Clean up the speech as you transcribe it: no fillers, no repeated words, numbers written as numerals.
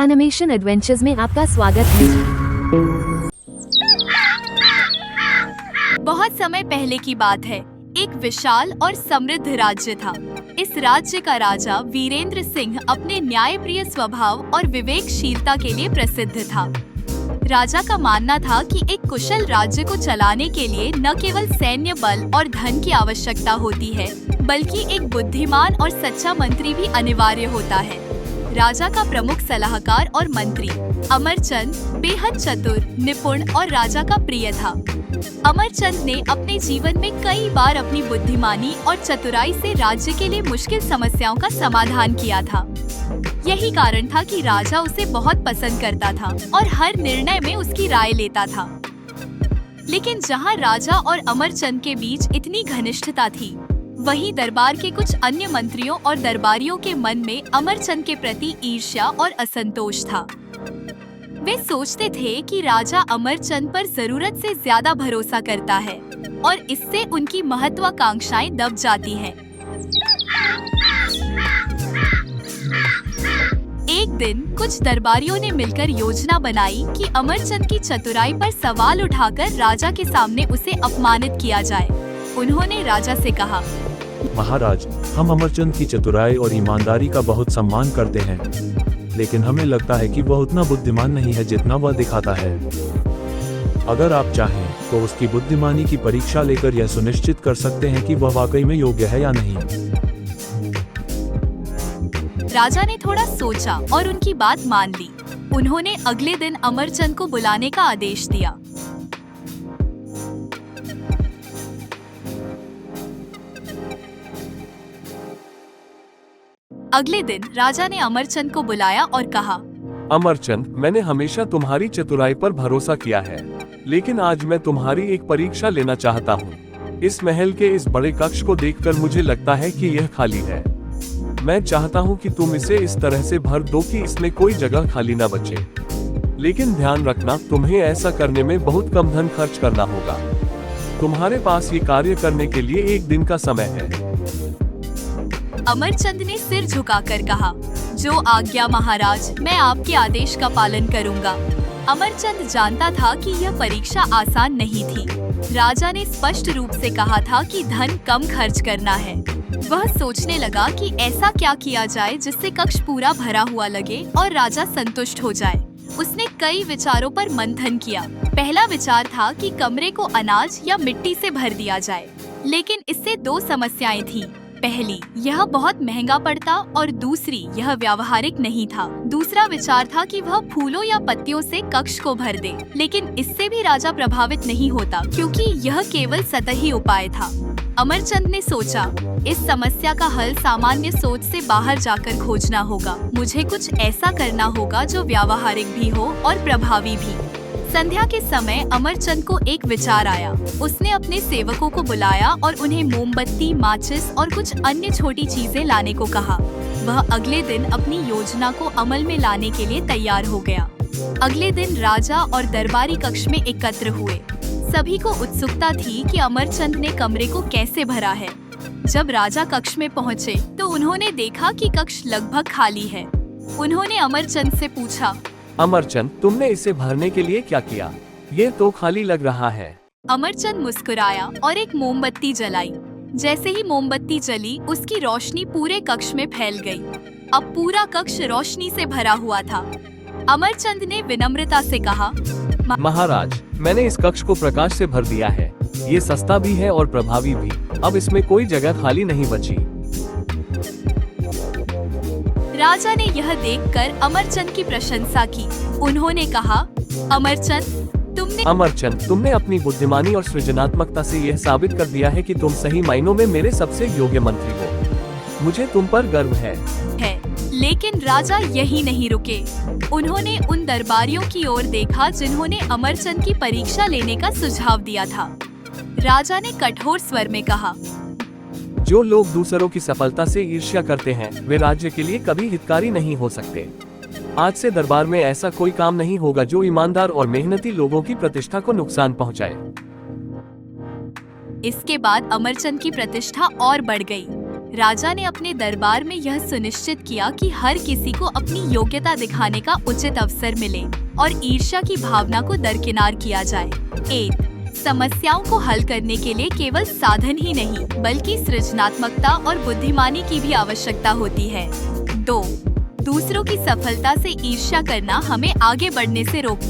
Animation adventures में आपका स्वागत है। बहुत समय पहले की बात है। एक विशाल और समृद्ध राज्य था। इस राज्य का राजा वीरेंद्र सिंह अपने न्यायप्रिय स्वभाव और विवेकशीलता के लिए प्रसिद्ध था। राजा का मानना था कि एक कुशल राज्य को चलाने के लिए न केवल सैन्य बल और धन की आवश्यकता होती है, बल्कि एक बुद्धिमान और सच्चा मंत्री भी अनिवार्य होता है। राजा का प्रमुख सलाहकार और मंत्री अमरचंद बेहद चतुर, निपुण और राजा का प्रिय था। अमरचंद ने अपने जीवन में कई बार अपनी बुद्धिमानी और चतुराई से राज्य के लिए मुश्किल समस्याओं का समाधान किया था। यही कारण था कि राजा उसे बहुत पसंद करता था और हर निर्णय में उसकी राय लेता था। लेकिन जहां राजा और अमरचंद के बीच इतनी घनिष्ठता थी, वहीं दरबार के कुछ अन्य मंत्रियों और दरबारियों के मन में अमरचंद के प्रति ईर्ष्या और असंतोष था। वे सोचते थे कि राजा अमरचंद पर जरूरत से ज्यादा भरोसा करता है और इससे उनकी महत्वाकांक्षाएं दब जाती हैं। एक दिन कुछ दरबारियों ने मिलकर योजना बनाई कि अमरचंद की चतुराई पर सवाल उठाकर राजा के सामने उसे अपमानित किया जाए। उन्होंने राजा से कहा, महाराज, हम अमरचंद की चतुराई और ईमानदारी का बहुत सम्मान करते हैं, लेकिन हमें लगता है कि वह उतना बुद्धिमान नहीं है जितना वह दिखाता है। अगर आप चाहें तो उसकी बुद्धिमानी की परीक्षा लेकर यह सुनिश्चित कर सकते हैं कि वह वाकई में योग्य है या नहीं। राजा ने थोड़ा सोचा और उनकी बात मान ली। उन्होंने अगले दिन अमरचंद को बुलाने का आदेश दिया। अगले दिन राजा ने अमरचंद को बुलाया और कहा, अमरचंद, मैंने हमेशा तुम्हारी चतुराई पर भरोसा किया है, लेकिन आज मैं तुम्हारी एक परीक्षा लेना चाहता हूँ। इस महल के इस बड़े कक्ष को देखकर मुझे लगता है कि यह खाली है। मैं चाहता हूँ कि तुम इसे इस तरह से भर दो कि इसमें कोई जगह खाली न बचे। लेकिन ध्यान रखना, तुम्हें ऐसा करने में बहुत कम धन खर्च करना होगा। तुम्हारे पास ये कार्य करने के लिए एक दिन का समय है। अमरचंद ने सिर झुकाकर कहा, जो आज्ञा महाराज, मैं आपके आदेश का पालन करूंगा। अमरचंद जानता था कि यह परीक्षा आसान नहीं थी। राजा ने स्पष्ट रूप से कहा था कि धन कम खर्च करना है। वह सोचने लगा कि ऐसा क्या किया जाए जिससे कक्ष पूरा भरा हुआ लगे और राजा संतुष्ट हो जाए। उसने कई विचारों पर मंथन किया। पहला विचार था कि कमरे को अनाज या मिट्टी से भर दिया जाए, लेकिन इससे दो समस्याएं थीं। पहली, यह बहुत महंगा पड़ता और दूसरी, यह व्यावहारिक नहीं था। दूसरा विचार था कि वह फूलों या पत्तियों से कक्ष को भर दे, लेकिन इससे भी राजा प्रभावित नहीं होता क्योंकि यह केवल सतही उपाय था। अमरचंद ने सोचा, इस समस्या का हल सामान्य सोच से बाहर जाकर खोजना होगा। मुझे कुछ ऐसा करना होगा जो व्यावहारिक भी हो और प्रभावी भी। संध्या के समय अमरचंद को एक विचार आया। उसने अपने सेवकों को बुलाया और उन्हें मोमबत्ती, माचिस और कुछ अन्य छोटी चीजें लाने को कहा। वह अगले दिन अपनी योजना को अमल में लाने के लिए तैयार हो गया। अगले दिन राजा और दरबारी कक्ष में एकत्र हुए। सभी को उत्सुकता थी कि अमरचंद ने कमरे को कैसे भरा है। जब राजा कक्ष में पहुँचे तो उन्होंने देखा कि कक्ष लगभग खाली है। उन्होंने अमरचंद से पूछा, अमरचंद, तुमने इसे भरने के लिए क्या किया? ये तो खाली लग रहा है। अमरचंद मुस्कुराया और एक मोमबत्ती जलाई। जैसे ही मोमबत्ती जली, उसकी रोशनी पूरे कक्ष में फैल गई। अब पूरा कक्ष रोशनी से भरा हुआ था। अमरचंद ने विनम्रता से कहा, महाराज, मैंने इस कक्ष को प्रकाश से भर दिया है। ये सस्ता भी है और प्रभावी भी। अब इसमें कोई जगह खाली नहीं बची। राजा ने यह देखकर अमरचंद की प्रशंसा की। उन्होंने कहा, अमरचंद, तुमने अपनी बुद्धिमानी और सृजनात्मकता से यह साबित कर दिया है कि तुम सही मायनों में मेरे सबसे योग्य मंत्री हो। मुझे तुम पर गर्व है। लेकिन राजा यही नहीं रुके। उन्होंने उन दरबारियों की ओर देखा जिन्होंने अमरचंद की परीक्षा लेने का सुझाव दिया था। राजा ने कठोर स्वर में कहा, जो लोग दूसरों की सफलता से ईर्ष्या करते हैं, वे राज्य के लिए कभी हितकारी नहीं हो सकते। आज से दरबार में ऐसा कोई काम नहीं होगा जो ईमानदार और मेहनती लोगों की प्रतिष्ठा को नुकसान पहुंचाए। इसके बाद अमरचंद की प्रतिष्ठा और बढ़ गई। राजा ने अपने दरबार में यह सुनिश्चित किया कि हर किसी को अपनी योग्यता दिखाने का उचित अवसर मिले और ईर्ष्या की भावना को दरकिनार किया जाए। 8. समस्याओं को हल करने के लिए केवल साधन ही नहीं बल्कि सृजनात्मकता और बुद्धिमानी की भी आवश्यकता होती है। 2. दूसरों की सफलता से ईर्ष्या करना हमें आगे बढ़ने से रोकता